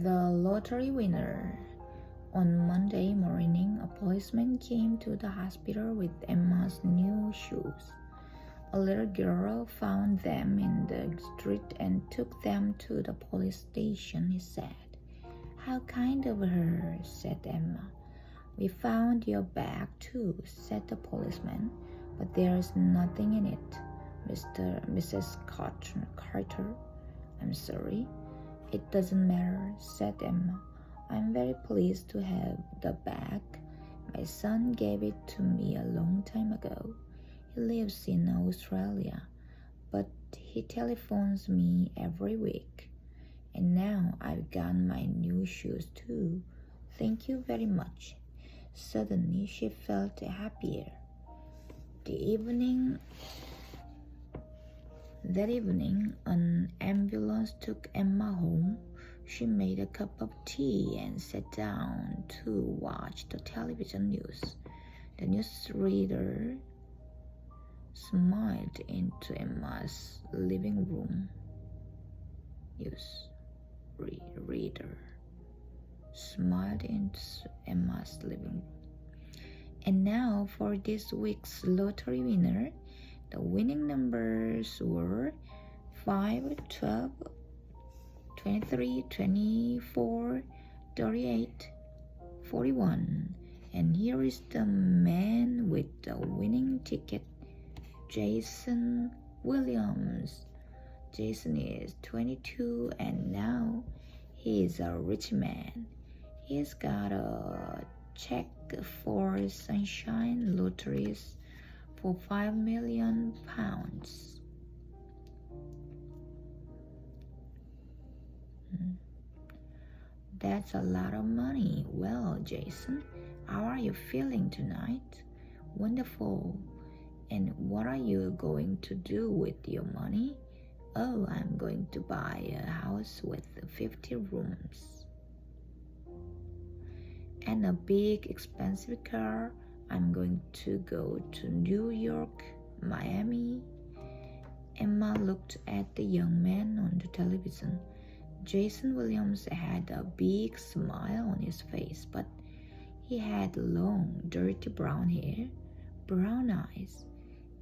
The lottery winner. On Monday morning, a policeman came to the hospital with Emma's new shoes. A little girl found them in the street and took them to the police station, he said. How kind of her, said Emma. We found your bag too, said the policeman, but there's nothing in it, Mrs. Carter. I'm sorry. It doesn't matter, said Emma. I'm very pleased to have the bag. My son gave it to me a long time ago. He lives in Australia, but he telephones me every week. And now I've got my new shoes too. Thank you very much. Suddenly she felt happier. That evening, an ambulance took Emma home. She made a cup of tea and sat down to watch the television news. The newsreader smiled into Emma's living room. Newsreader smiled into Emma's living room. And now for this week's lottery winner. The winning numbers were 5, 12, 23, 24, 38, 41. And here is the man with the winning ticket, Jason Williams. Jason is 22 and now he is a rich man. He's got a check for Sunshine Lotteries for £5 million. That's a lot of money. Well, Jason, how are you feeling tonight? Wonderful. And what are you going to do with your money? Oh, I'm going to buy a house with 50 rooms and a big expensive car. I'm going to go to New York, Miami. Emma looked at the young man on the television. Jason Williams had a big smile on his face, but he had long, dirty brown hair, brown eyes.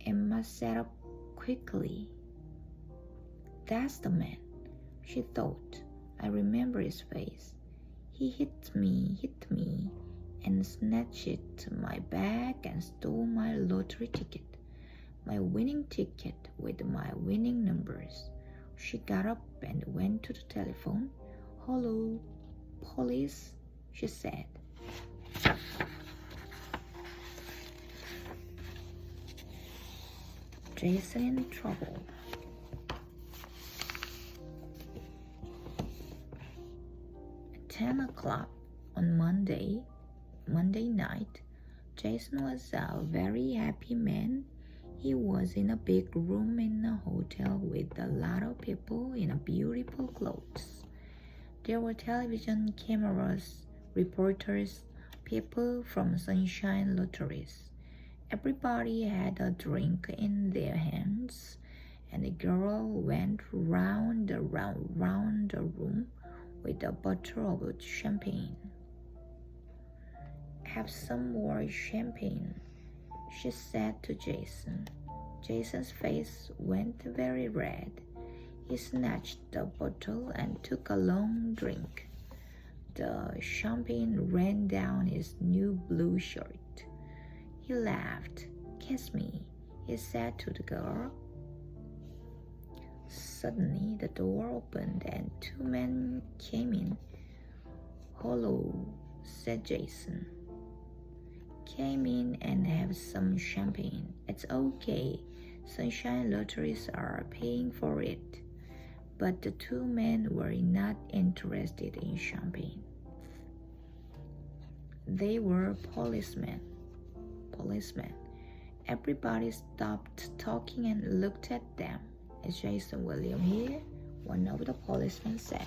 Emma sat up quickly. That's the man, she thought. I remember his face. He hit me, and snatched my bag and stole my lottery ticket, my winning ticket with my winning numbers. She got up and went to the telephone. Hello, police, she said. Jason in trouble. At 10 o'clock on Monday night, Jason was a very happy man. He was in a big room in a hotel with a lot of people in beautiful clothes. There were television cameras, reporters, people from Sunshine Lotteries. Everybody had a drink in their hands, and the girl went round the room with a bottle of champagne. Have some more champagne, she said to Jason. Jason's face went very red. He snatched the bottle and took a long drink. The champagne ran down his new blue shirt. He laughed. Kiss me, he said to the girl. Suddenly the door opened and 2 men came in. Hello, said Jason. Came in and have some champagne. It's okay. Sunshine Lotteries are paying for it. But the 2 men were not interested in champagne. They were policemen. Everybody stopped talking and looked at them. Is Jason Williams here? One of the policemen said.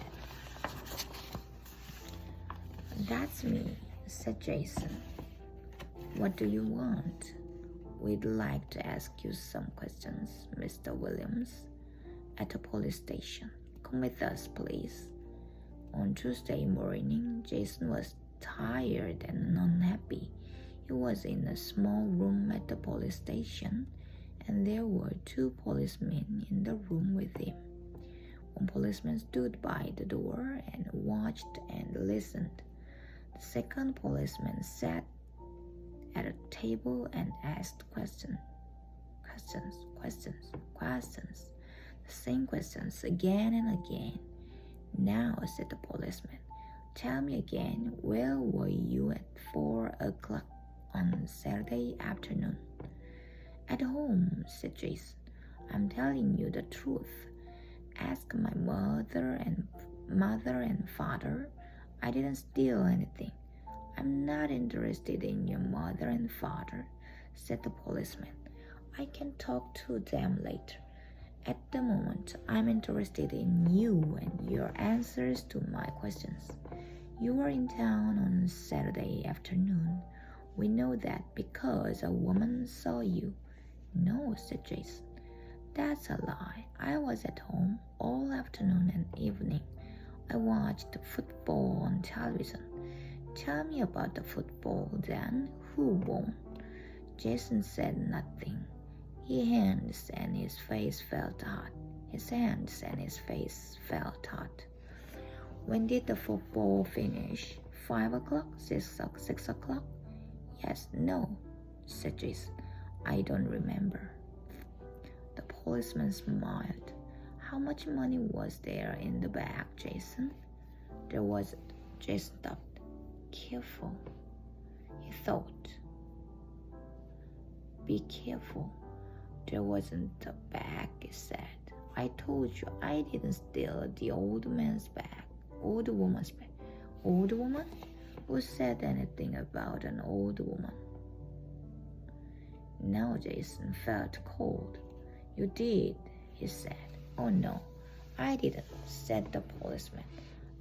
That's me, said Jason. What do you want? We'd like to ask you some questions, Mr. Williams, at the police station. Come with us, please. On On Tuesday morning, Jason was tired and unhappy. He was in a small room at the police station, and there were two policemen in the room with him. One policeman stood by the door and watched and listened. The second policeman sat at a table and asked questions. The same questions again and again. Now, said the policeman, tell me again, where were you at 4 o'clock on Saturday afternoon? At home, said Jason. I'm telling you the truth. Ask my mother and father. I didn't steal anything. I'm not interested in your mother and father, said the policeman. I can talk to them later. At the moment, I'm interested in you and your answers to my questions. You were in town on Saturday afternoon. We know that because a woman saw you. No, said Jason. That's a lie. I was at home all afternoon and evening. I watched football on television. Tell me about the football then. Who won? Jason said nothing. His hands and his face felt hot. When did the football finish? 5 o'clock? 6 o'clock? Yes, no, said Jason. I don't remember. The policeman smiled. How much money was there in the bag, Jason? There was. Jason stopped. Careful, he thought. Be careful. There wasn't a bag, he said. I told you I didn't steal the old woman's bag. Old woman? Who said anything about an old woman? Now Jason felt cold. You did, he said. Oh no, I didn't, said the policeman.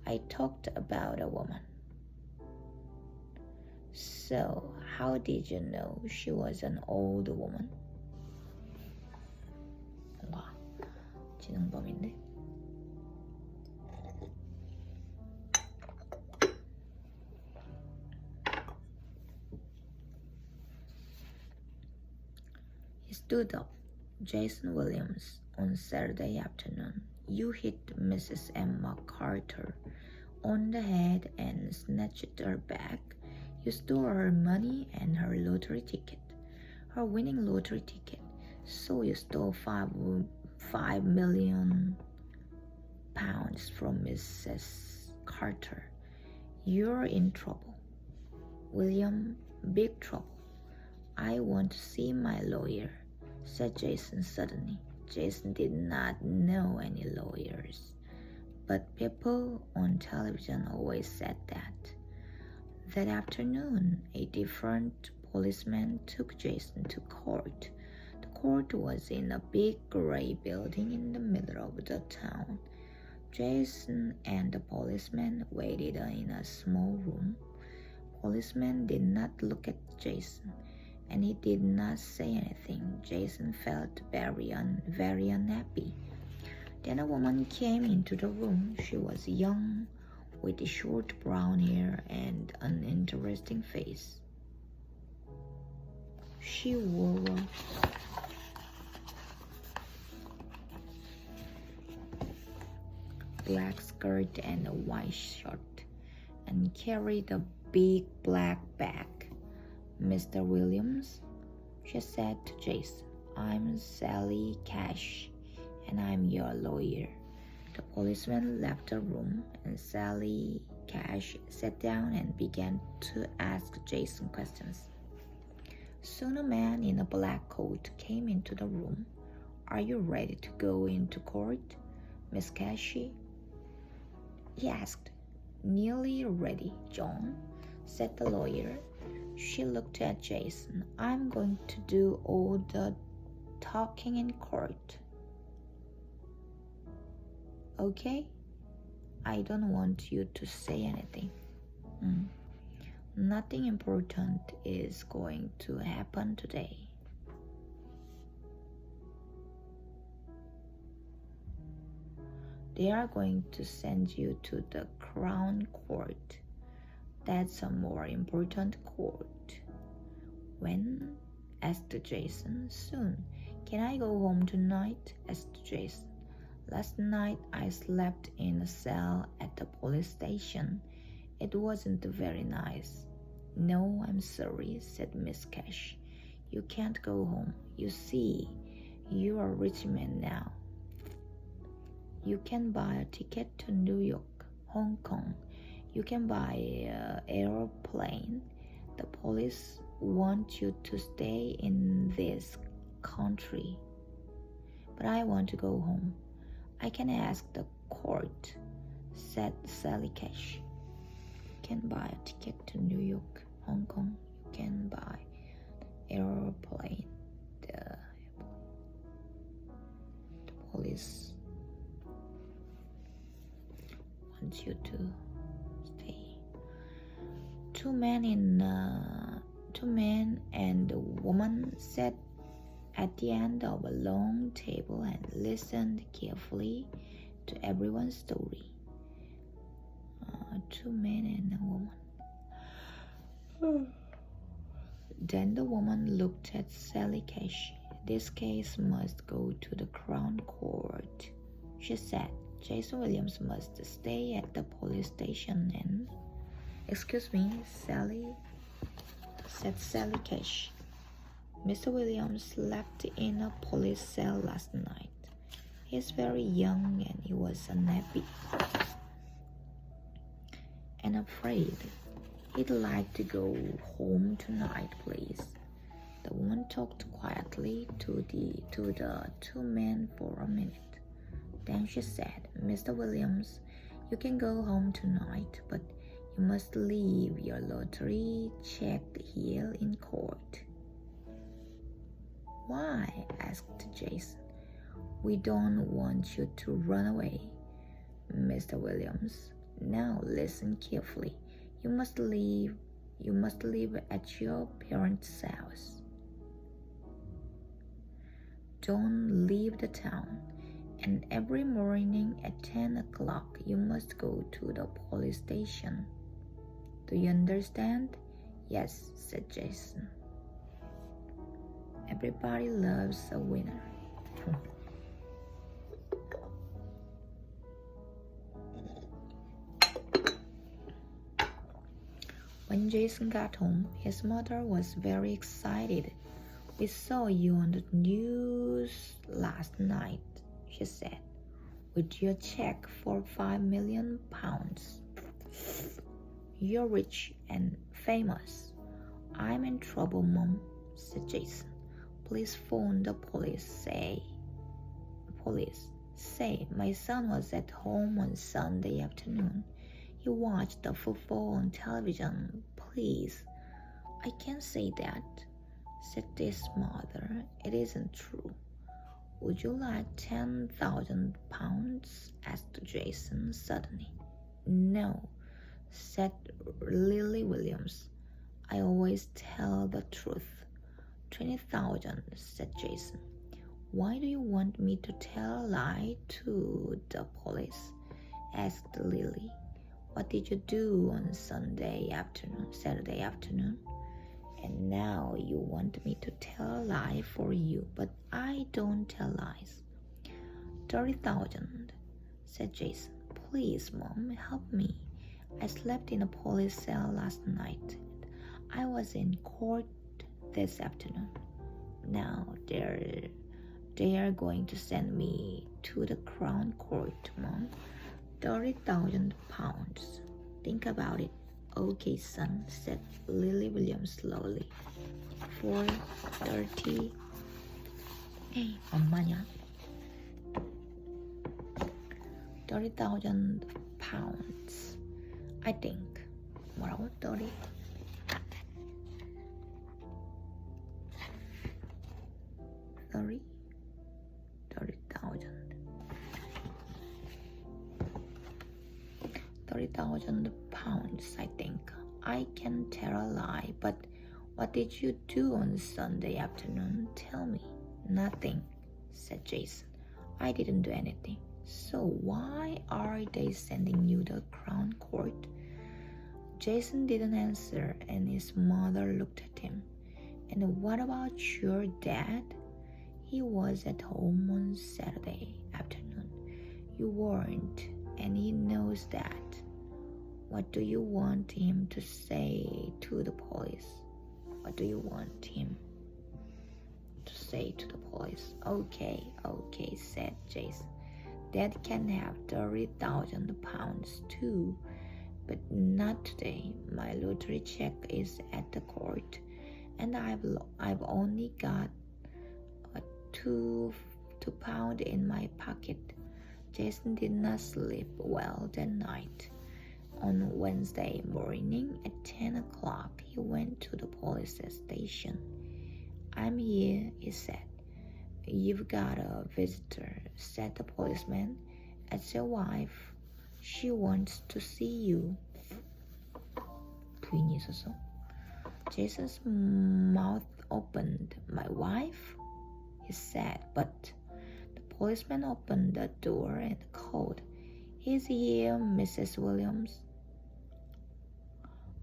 I talked about a woman. So, how did you know she was an old woman? 뭔가 지능범인데? He stood up. Jason Williams, on Saturday afternoon, you hit Mrs. Emma Carter on the head and snatched her bag. You stole her money and her lottery ticket, her winning lottery ticket. So you stole £5 million from Mrs. Carter. You're in trouble. William, big trouble. I want to see my lawyer, said Jason suddenly. Jason did not know any lawyers, but people on television always said that. That afternoon, a different policeman took Jason to court. The court was in a big gray building in the middle of the town. Jason and the policeman waited in a small room. Policeman did not look at Jason, and he did not say anything. Jason felt very unhappy. Then a woman came into the room. She was young, with short brown hair and an interesting face. She wore a black skirt and a white shirt, and carried a big black bag. Mr. Williams, she said to Jason, I'm Sally Cash, and I'm your lawyer. The policeman left the room, and Sally Cash sat down and began to ask Jason questions. Soon a man in a black coat came into the room. Are you ready to go into court, Miss Cashy? He asked. Nearly ready, John, said the lawyer. She looked at Jason. I'm going to do all the talking in court. Okay? I don't want you to say anything. Nothing important is going to happen today. They are going to send you to the Crown Court. That's a more important court. When? Asked Jason. Soon. Can I go home tonight? Asked Jason. Last night I slept in a cell at the police station. It wasn't very nice. No, I'm sorry, said Miss Cash. You can't go home. You see, you're a rich man now. You can buy a ticket to New York, Hong Kong. You can buy an airplane. The police want you to stay in this country. But I want to go home. I can ask the court, said Sally Cash. You can buy a ticket to New York, Hong Kong. You can buy airplane. The police want you to stay. Two men and a woman sat at the end of a long table and listened carefully to everyone's story. Two men and a woman. Then the woman looked at Sally Cash. This case must go to the Crown Court, she said. Jason Williams must stay at the police station and... Excuse me, Sally, said Sally Cash. Mr. Williams slept in a police cell last night. He's very young and he was unhappy and afraid. He'd like to go home tonight, please. The woman talked quietly to the two men for a minute. Then she said, Mr. Williams, you can go home tonight, but you must leave your lottery check here in court. Why? Asked Jason. We don't want you to run away, Mr. Williams. Now listen carefully. You must live at your parents' house. Don't leave the town. And every morning at 10 o'clock, you must go to the police station. Do you understand? Yes, said Jason. Everybody loves a winner. When Jason got home, his mother was very excited. We saw you on the news last night, she said, with your check for £5 million. You're rich and famous. I'm in trouble, Mom, said Jason. Please phone the police. Say my son was at home on Sunday afternoon. He watched the football on television. Please. I can't say that, said his mother. It isn't true. Would you like £10,000? Asked Jason suddenly. No, said Lily Williams. I always tell the truth. 20,000, said Jason. Why do you want me to tell a lie to the police? Asked Lily. What did you do on Saturday afternoon? And now you want me to tell a lie for you, but I don't tell lies. 30,000, said Jason. Please, Mom, help me. I slept in a police cell last night. I was in court this afternoon. Now they are going to send me to the Crown Court, Mom. £30,000. Think about it. Okay, son, said Lily Williams slowly. 4:30. Hey, 엄마냐? £30,000. I think. 뭐라고? 30? 30,000. £30,000, I think. I can tell a lie, but what did you do on Sunday afternoon? Tell me. Nothing, said Jason. I didn't do anything. So why are they sending you to Crown Court? Jason didn't answer, and his mother looked at him. And what about your dad? He was at home on Saturday afternoon. You weren't, and he knows that. What do you want him to say to the police? What do you want him to say to the police? Okay, said Jason. Dad can have 30,000 pounds too, but not today. My lottery check is at the court, and I've only got two pound in my pocket. Jason did not sleep well that night. On Wednesday morning at 10 o'clock, he went to the police station. I'm here, he said. You've got a visitor, said the policeman. It's your wife. She wants to see you. 부인이 있어서. Jason's mouth opened. My wife? He said, but the policeman opened the door and called, He's here, Mrs. Williams.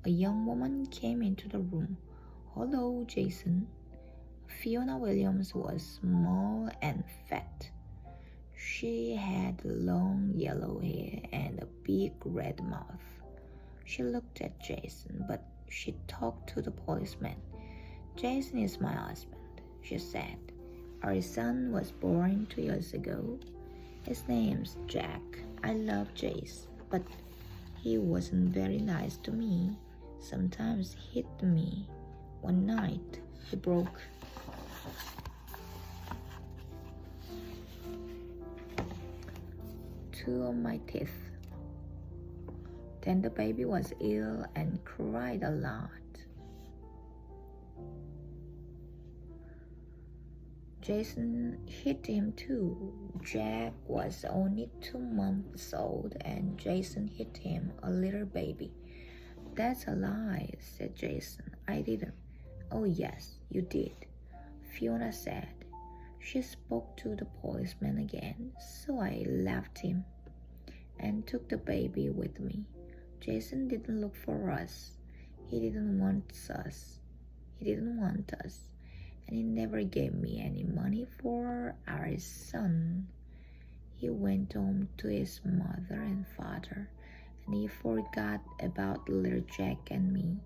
A young woman came into the room. Hello, Jason. Fiona Williams was small and fat. She had long yellow hair and a big red mouth. She looked at Jason, but she talked to the policeman. Jason is my husband, she said. Our son was born 2 years ago. His name's Jack. I love Jace, but he wasn't very nice to me. Sometimes hit me. One night, he broke two of my teeth. Then the baby was ill and cried a lot. Jason hit him too. Jack was only 2 months old and Jason hit him, a little baby. That's a lie, said Jason. I didn't. Oh yes, you did, Fiona said. She spoke to the policeman again, so I left him and took the baby with me. Jason didn't look for us. He didn't want us. And he never gave me any money for our son. He went home to his mother and father, and he forgot about little Jack and me.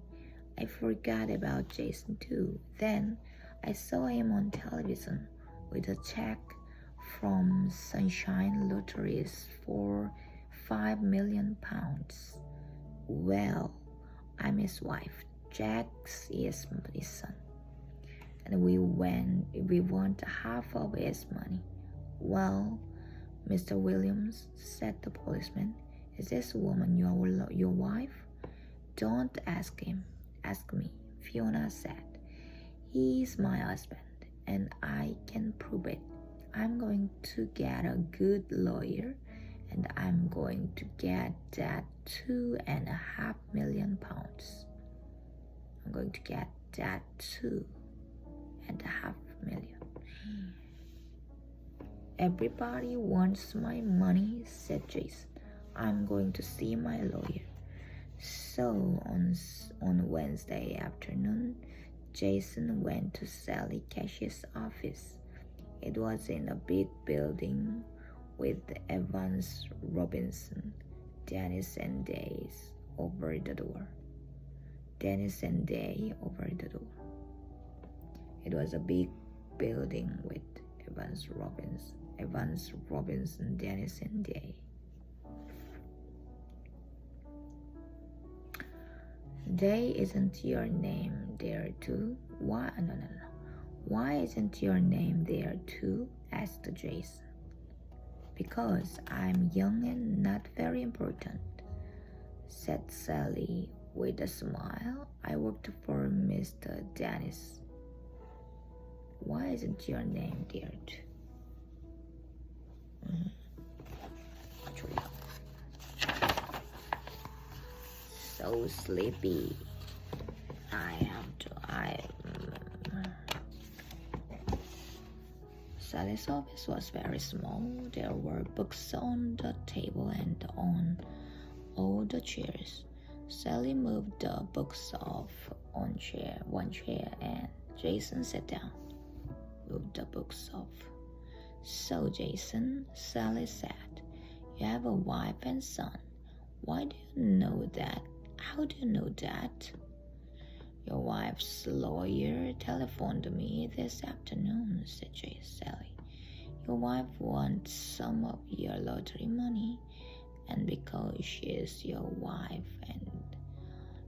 I forgot about Jason too. Then I saw him on television with a check from Sunshine Lotteries for 5 million pounds. Well, I'm his wife. Jack's is his son. And we want half of his money. Well, Mr. Williams, said the policeman, is this woman your wife? Don't ask him, ask me, Fiona said. He's my husband, and I can prove it. I'm going to get a good lawyer, and I'm going to get that 2.5 million pounds. I'm going to get that 2.5 million. Everybody wants my money, said Jason. I'm going to see my lawyer. So on Wednesday afternoon, Jason went to Sally Cash's office. It was in a big building with Evans Robinson, Dennis and Day over the door. It was a big building with Evans Robinson, Dennis and Day. Day isn't your name there too? Why? No. Why isn't your name there too? Asked Jason. Because I'm young and not very important, said Sally with a smile. I worked for Mr. Dennis. Why isn't your name there too? So sleepy. Sally's office was very small. There were books on the table and on all the chairs. Sally moved the books off on one chair, and Jason sat down. Moved the books off. So, Jason, Sally said, you have a wife and son. Why do you know that? How do you know that? Your wife's lawyer telephoned me this afternoon, said Sally. Your wife wants some of your lottery money, and because she is your wife and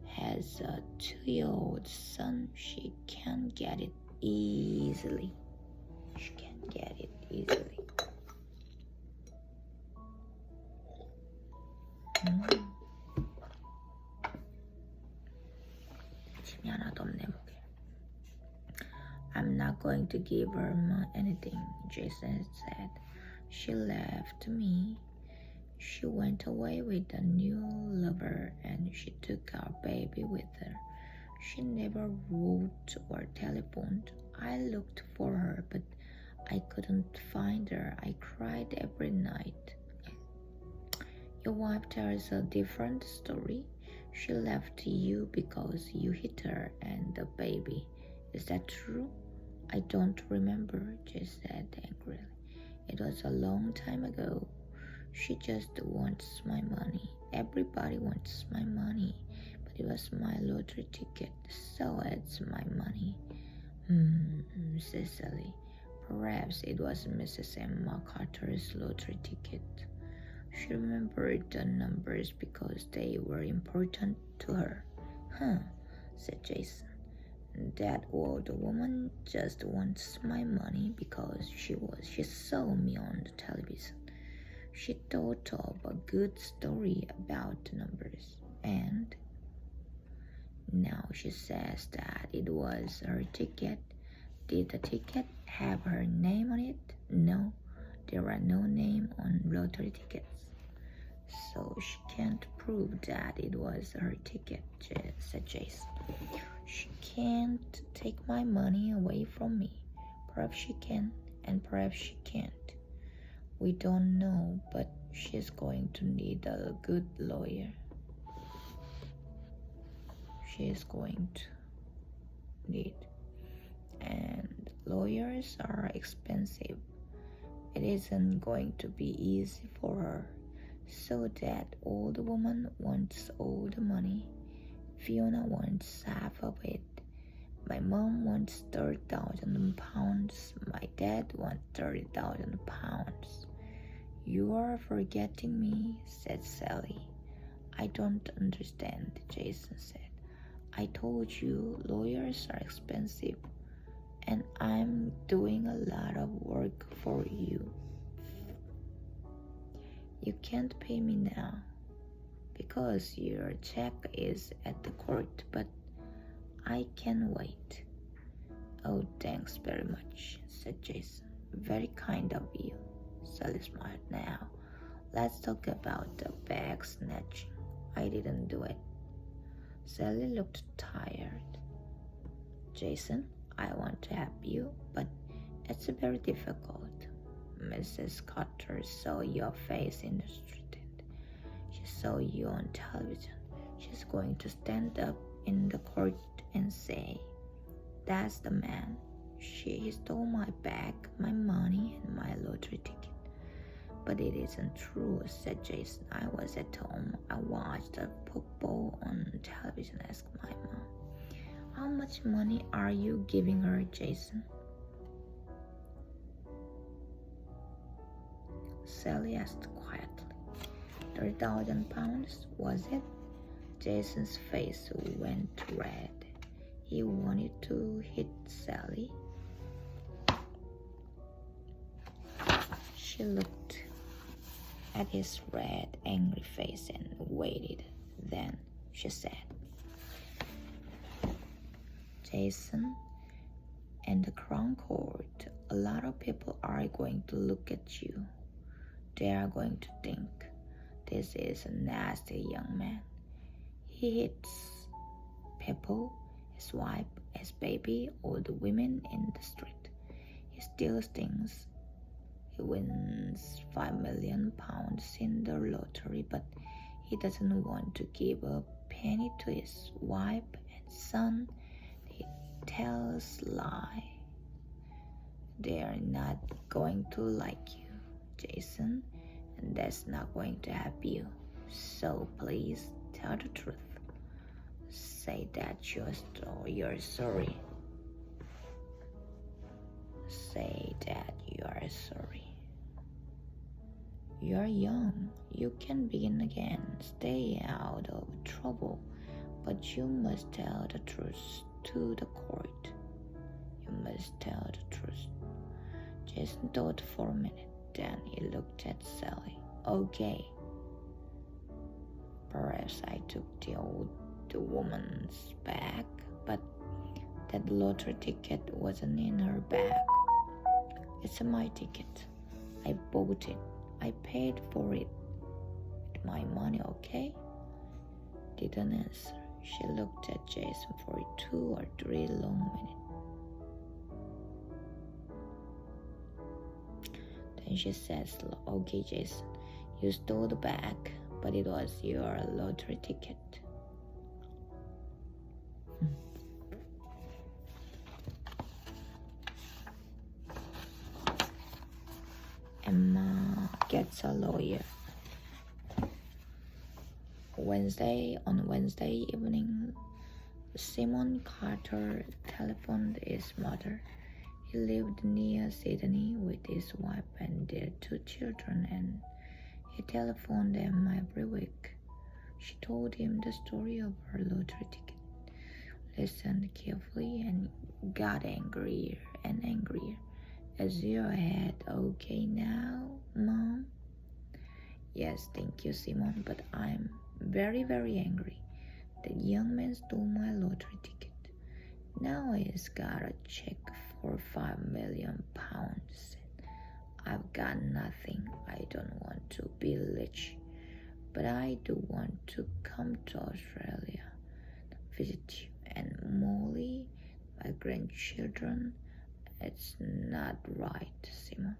has a 2-year-old son, she can get it easily. She can get it easily. 짐이 하나도 없네, 목에. I'm not going to give her anything, Jason said. She left me. She went away with a new lover, and she took our baby with her. She never wrote or telephoned. I looked for her, but I couldn't find her. I cried every night. Your wife tells a different story. She left you because you hit her and the baby. Is that true? I don't remember, Jay said angrily. It was a long time ago. She just wants my money. Everybody wants my money. But it was my lottery ticket, so it's my money. Said Sally. Perhaps it was Mrs. Emma Carter's lottery ticket. She remembered the numbers because they were important to her. Said Jason. That old woman just wants my money because she saw me on the television. She thought of a good story about the numbers, and now she says that it was her ticket. Did the ticket have her name on it? No, there are no name on lottery tickets. So she can't prove that it was her ticket, said Jason. She can't take my money away from me. Perhaps she can, and perhaps she can't. We don't know, but she's going to need a good lawyer. She's going to need. And lawyers are expensive. It isn't going to be easy for her. So that old woman wants all the money. Fiona wants half of it. My mom wants 30,000 pounds. My dad wants 30,000 pounds. You are forgetting me, said Sally. I don't understand, Jason said. I told you lawyers are expensive, and I'm doing a lot of work for you. You can't pay me now because your check is at the court, but I can wait. Oh, thanks very much, said Jason. Very kind of you. Sally smiled. Now, let's talk about the bag snatching. I didn't do it. Sally looked tired. Jason, I want to help you, but it's very difficult. Mrs. Carter saw your face in the street. She saw you on television. She's going to stand up in the court and say, that's the man. He stole my bag, my money, and my lottery ticket. But it isn't true, said Jason. I was at home. I watched the football on television, asked my mom. How much money are you giving her, Jason? Sally asked quietly. 30,000 pounds, was it? Jason's face went red. He wanted to hit Sally. She looked at his red, angry face and waited. Then she said, Jason, in the Crown Court, a lot of people are going to look at you. They are going to think, this is a nasty young man. He hits people, his wife, his baby, or the women in the street. He steals things. He wins £5 million in the lottery, but he doesn't want to give a penny to his wife and son. He tells lie. They are not going to like you, Jason, and that's not going to help you. So please tell the truth. Say that you're sorry. Say that you are sorry. You're young. You can begin again. Stay out of trouble. But you must tell the truth to the court. You must tell the truth. Jason thought for a minute. Then he looked at Sally. Okay. Perhaps I took the woman's bag, but that lottery ticket wasn't in her bag. It's my ticket. I bought it. I paid for it with my money, okay? Didn't answer. She looked at Jason for 2 or 3 long minutes. Then she said, okay, Jason, you stole the bag, but it was your lottery ticket. Emma gets a lawyer. On Wednesday evening, Simon Carter telephoned his mother. He lived near Sydney with his wife and their 2 children, and he telephoned them every week. She told him the story of her lottery ticket, listened carefully, and got angrier and angrier. Is your head okay now, Mom? Yes, thank you, Simon, but I'm very, very angry. That young man stole my lottery ticket. Now he's got a check for £5 million. I've got nothing. I don't want to be rich, but I do want to come to Australia, visit you and Molly, my grandchildren. It's not right, Simon.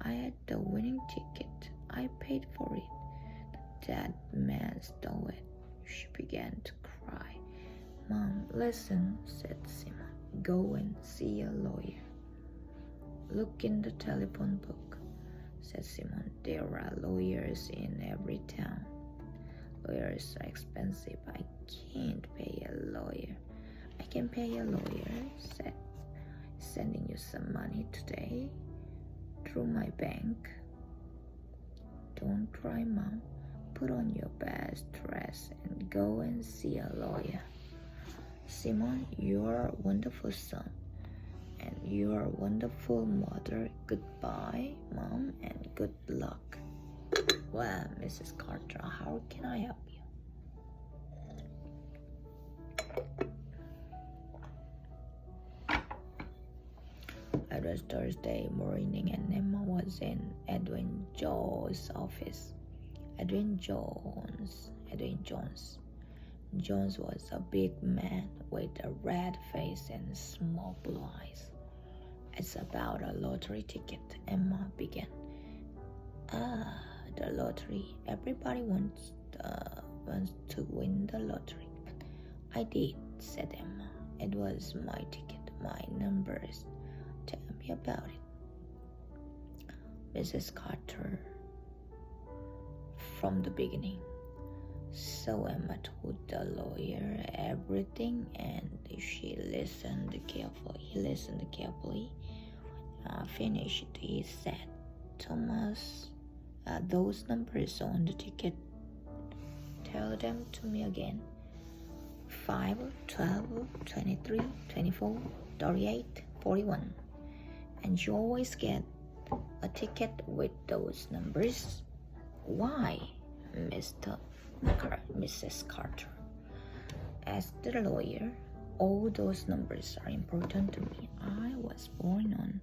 I had the winning ticket. I paid for it. That man stole it. She began to cry. Mom, listen, said Simon. Go and see a lawyer. Look in the telephone book, said Simon. There are lawyers in every town. Lawyers are expensive. I can't pay a lawyer. I can pay a lawyer, said. Sending you some money today through my bank. Don't cry, Mom. Put on your best dress and go and see a lawyer. Simon, you're a wonderful son, and you're a wonderful mother. Goodbye, Mom, and good luck. Well, Mrs. Carter, how can I help you? It was Thursday morning and Emma was in Edwin Jones' office. Edwin Jones. Jones was a big man with a red face and small blue eyes. It's about a lottery ticket, Emma began. The lottery. Everybody wants to win the lottery. I did, said Emma. It was my ticket, my numbers. Tell me about it. Mrs. Carter, from the beginning. So Emma told the lawyer everything, and he listened carefully. Finished, he said, Thomas, those numbers on the ticket, tell them to me again. 5, 12, 23, 24, 38, 41. And you always get a ticket with those numbers. Why, Mrs. Carter? Asked the lawyer. All those numbers are important to me. I was born on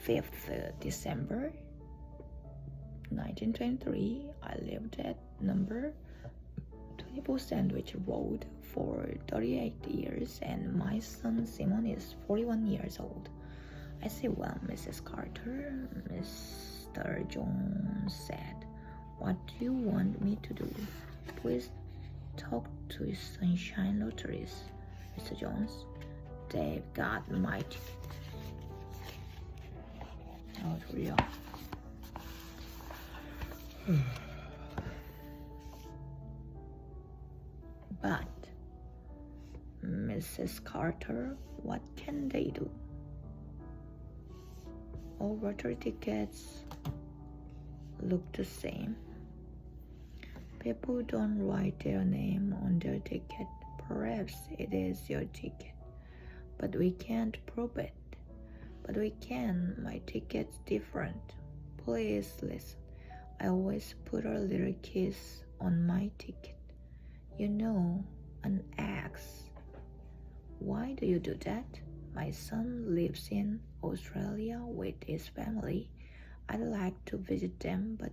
5th December 1923. I lived at number 24 Sandwich Road for 38 years, and my son Simon is 41 years old. I say, well, Mrs. Carter, Mr. Jones said, what do you want me to do? Please talk to Sunshine Lotteries, Mr. Jones. They've got my ticket. 졸려. But, Mrs. Carter, what can they do? All lottery tickets look the same. People don't write their name on their ticket. Perhaps it is your ticket, but we can't prove it. But we can. My ticket's different. Please listen. I always put a little kiss on my ticket. You know, an X. Why do you do that? My son lives in Australia with his family. I'd like to visit them, but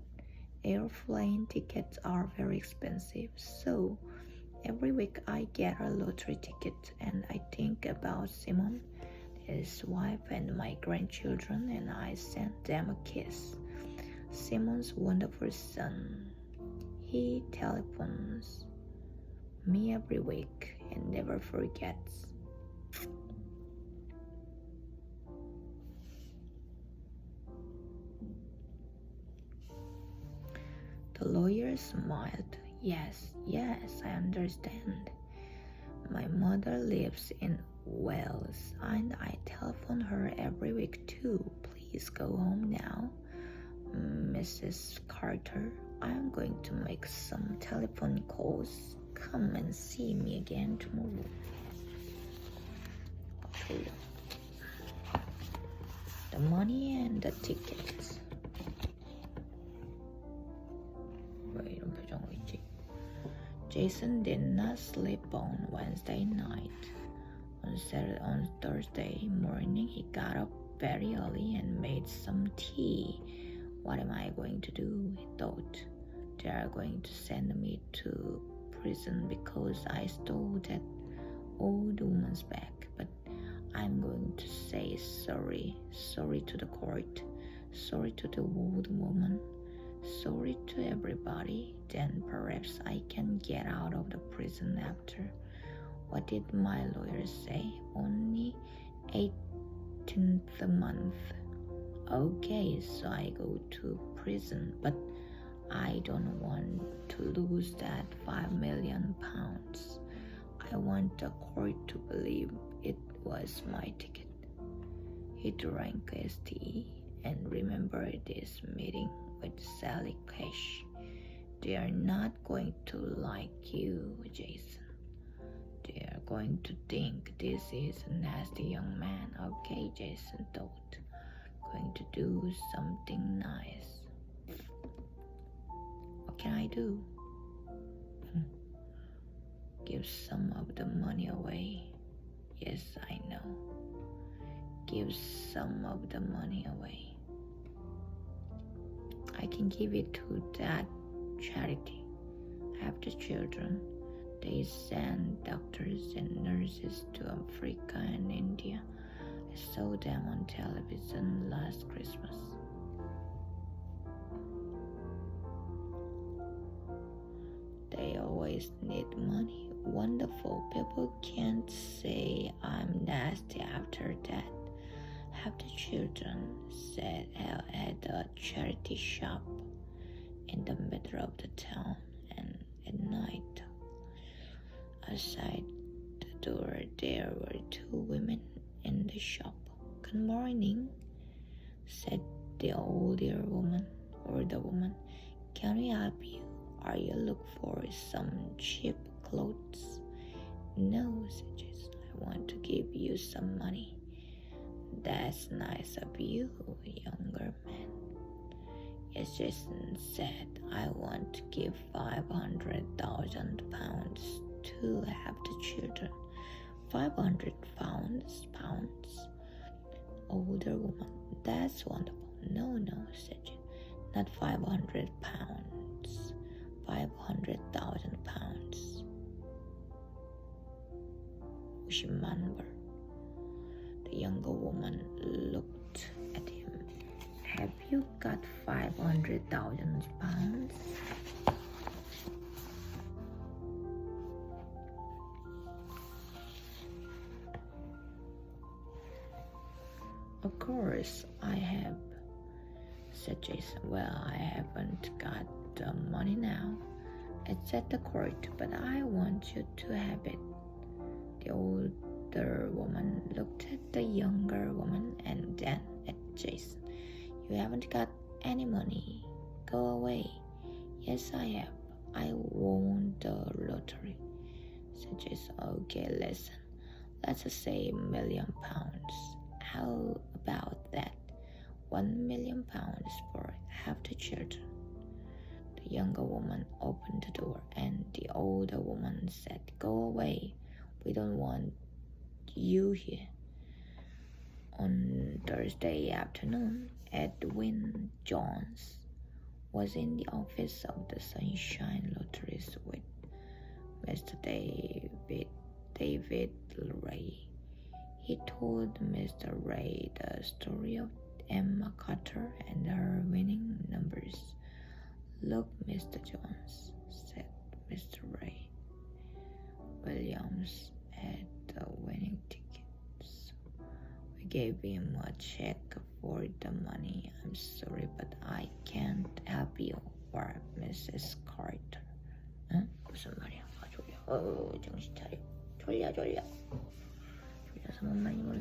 airplane tickets are very expensive. So every week I get a lottery ticket and I think about Simon, his wife, and my grandchildren, and I send them a kiss. Simon's wonderful son. He telephones me every week and never forgets. The lawyer smiled. Yes, I understand. My mother lives in Wales and I telephone her every week too. Please go home now. Mrs. Carter, I'm going to make some telephone calls. Come and see me again tomorrow. Okay. The money and the tickets. 왜 이런 표정으로 있지? Jason did not sleep on Wednesday night. On Thursday morning, he got up very early and made some tea. What am I going to do? He thought. They are going to send me to prison because I stole that old woman's bag. But I'm going to say sorry. Sorry to the court. Sorry to the old woman. Sorry to everybody. Then perhaps I can get out of the prison after. What did my lawyer say? Only 18th month. Okay, so I go to prison, but I don't want to lose that 5 million pounds. I want the court to believe it was my ticket. He drank his tea and remembered this meeting with Sally Cash. They are not going to like you, Jason. They are going to think this is a nasty young man. Okay, Jason thought. Going to do something nice. What can I do? Give some of the money away. Yes, I know. Give some of the money away. I can give it to that charity. I have the children. They send doctors and nurses to Africa and India. I saw them on television last Christmas. They always need money. Wonderful. People can't say I'm nasty after that. Have the children set out at a charity shop in the middle of the town, and at night, outside the door, there were two women in the shop. Good morning, said the older woman. Can we help you? Are you looking for some cheap clothes? No, said Jason. I want to give you some money. That's nice of you, younger man. Yes, Jason said, I want to give 500,000 pounds to have the children. 500 pounds? Older woman, that's wonderful. No, said Jason. Not 500 pounds. 500,000 pounds. 50만 불. The younger woman looked got 500,000 pounds. Of course I have, said Jason. Well, I haven't got the money now. It's at the court, but I want you to have it. The older woman looked at the younger woman and then at Jason. You haven't got any money. Go away. Yes, I have. I won the lottery, said Jason. Okay, listen. Let's say £1,000,000. How about that? £1,000,000 for half the children. The younger woman opened the door and the older woman said, Go away. We don't want you here. On Thursday afternoon, Edwin Jones was in the office of the Sunshine Lotteries with Mr. David Ray. He told Mr. Ray the story of Emma Carter and her winning numbers. Look, Mr. Jones, said Mr. Ray. Williams had the winning tickets. We gave him a check for the money. I'm sorry, but I can't help you, or Mrs. Carter. 응? 무슨 말이야? 아, 졸려. 정신 차려. 졸려. 졸려서 못 많이 몰라.